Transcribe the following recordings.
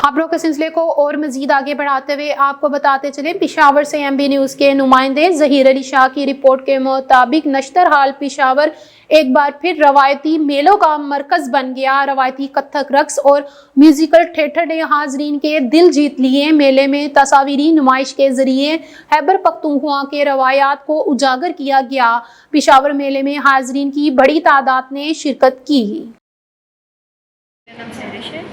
खबरों के सिलसिले को और मजीद आगे बढ़ाते हुए आपको बताते चले, पिशावर से MB न्यूज़ के नुमाइंदे ज़हीर अली शाह की रिपोर्ट के मुताबिक नश्तरहाल पिशावर एक बार फिर रवायती मेलों का मरकज बन गया। रवायती कथक रक्स और म्यूजिकल थिएटर ने हाजरीन के दिल जीत लिए। मेले में तस्वीरी नुमाइश के जरिए खैबर पख्तूनख्वा के रवायात को उजागर किया गया। पिशावर मेले में हाजरीन की बड़ी तादाद ने शिरकत की। मेरा नाम सहरिश है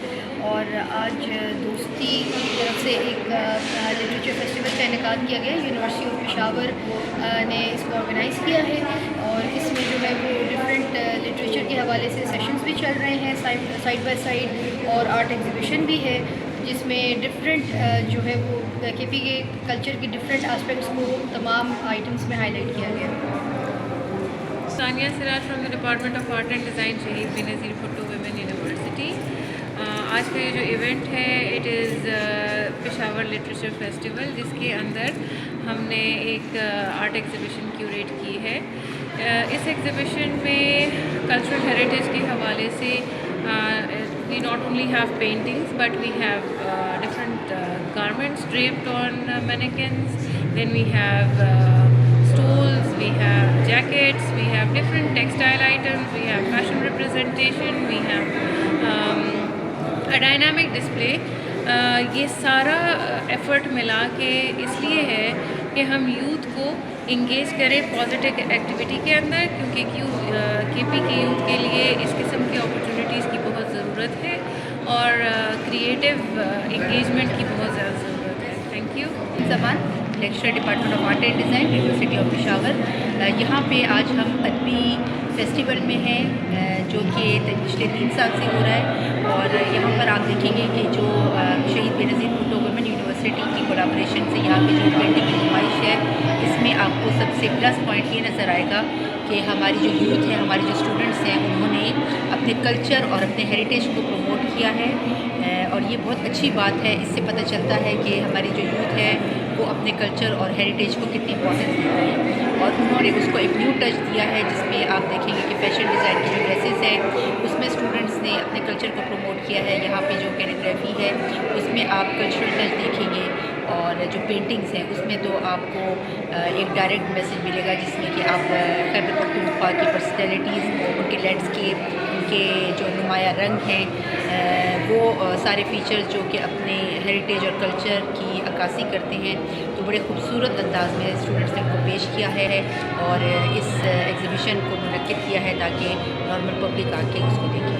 और आज दोस्ती की तरफ से एक लिटरेचर फेस्टिवल का इनेकाद किया गया। यूनिवर्सिटी ऑफ पेशावर ने इसको ऑर्गेनाइज़ किया है और इसमें जो है वो डिफरेंट लिटरेचर के हवाले से सेशंस भी चल रहे हैं साइड बाय साइड, और आर्ट एग्जीबिशन भी है जिसमें डिफरेंट जो है वो KP के कल्चर के डिफरेंट एस्पेक्ट्स को तमाम आइटम्स में हाईलाइट किया गया। Sania Siraj from the department of art and design, शहीद बेनज़ीर भुट्टो वुमेन यूनिवर्सिटी। आज का ये जो इवेंट है it is Peshawar literature festival, जिसके अंदर हमने एक आर्ट एग्ज़िबिशन क्यूरेट की है। इस एग्ज़िबिशन में कल्चरल हेरिटेज के हवाले से we not only have paintings but we have different garments draped on mannequins, then we have stools, we have jackets, we have different textile items, we have fashion representation, we have a dynamic display. ये सारा effort मिला के इसलिए है कि हम youth को engage करें पॉजिटिव एक्टिविटी के अंदर, क्योंकि KP के यूथ के लिए इस किस्म की अपॉर्चुनिटीज़ की बहुत ज़रूरत है और क्रिएटिव इंगेजमेंट की बहुत ज़्यादा ज़रूरत है। Thank you. ज़बान lecturer department of art and design, university of Peshawar. यहाँ पे आज हम अदबी फेस्टिवल में हैं जो कि पिछले 3 साल से हो रहा है, और यहाँ पर आप देखेंगे कि जो शहीद बेनज़ीर भुट्टो वुमेन यूनिवर्सिटी की कोलैबोरेशन से यहाँ पे जो पेंटिंग की नुमाइश है, इसमें आपको सबसे प्लस पॉइंट ये नज़र आएगा कि हमारी जो यूथ है, हमारे जो स्टूडेंट्स हैं, उन्होंने अपने कल्चर और अपने हेरिटेज को प्रमोट किया है, और ये बहुत अच्छी बात है। इससे पता चलता है कि हमारी जो यूथ है वो अपने कल्चर और हेरिटेज को कितनी इंपॉर्टेंस देती है, और उन्होंने उसको एक न्यू टच दिया है जिसमें आप देखेंगे कि फैशन डिज़ाइन की जो ड्रेसेस हैं उसमें स्टूडेंट्स ने अपने कल्चर को प्रमोट किया है। यहाँ पे जो कैलीग्राफी है उसमें आप कल्चरल टच देखेंगे, और जो पेंटिंग्स हैं उसमें तो आपको एक डायरेक्ट मैसेज मिलेगा जिसमें कि आप खैबर पख्तूनख्वा की पर्सनैलिटीज़, उनके लैंडस्केप, उनके जो नुमाया रंग हैं, वो सारे फीचर्स जो कि अपने हेरिटेज और कल्चर की अक्कासी करते हैं, तो बड़े खूबसूरत अंदाज में स्टूडेंट्स ने उनको पेश किया है और इस एग्ज़िबिशन को मुनक्किद किया है ताकि नॉर्मल पब्लिक आके उसको देखे।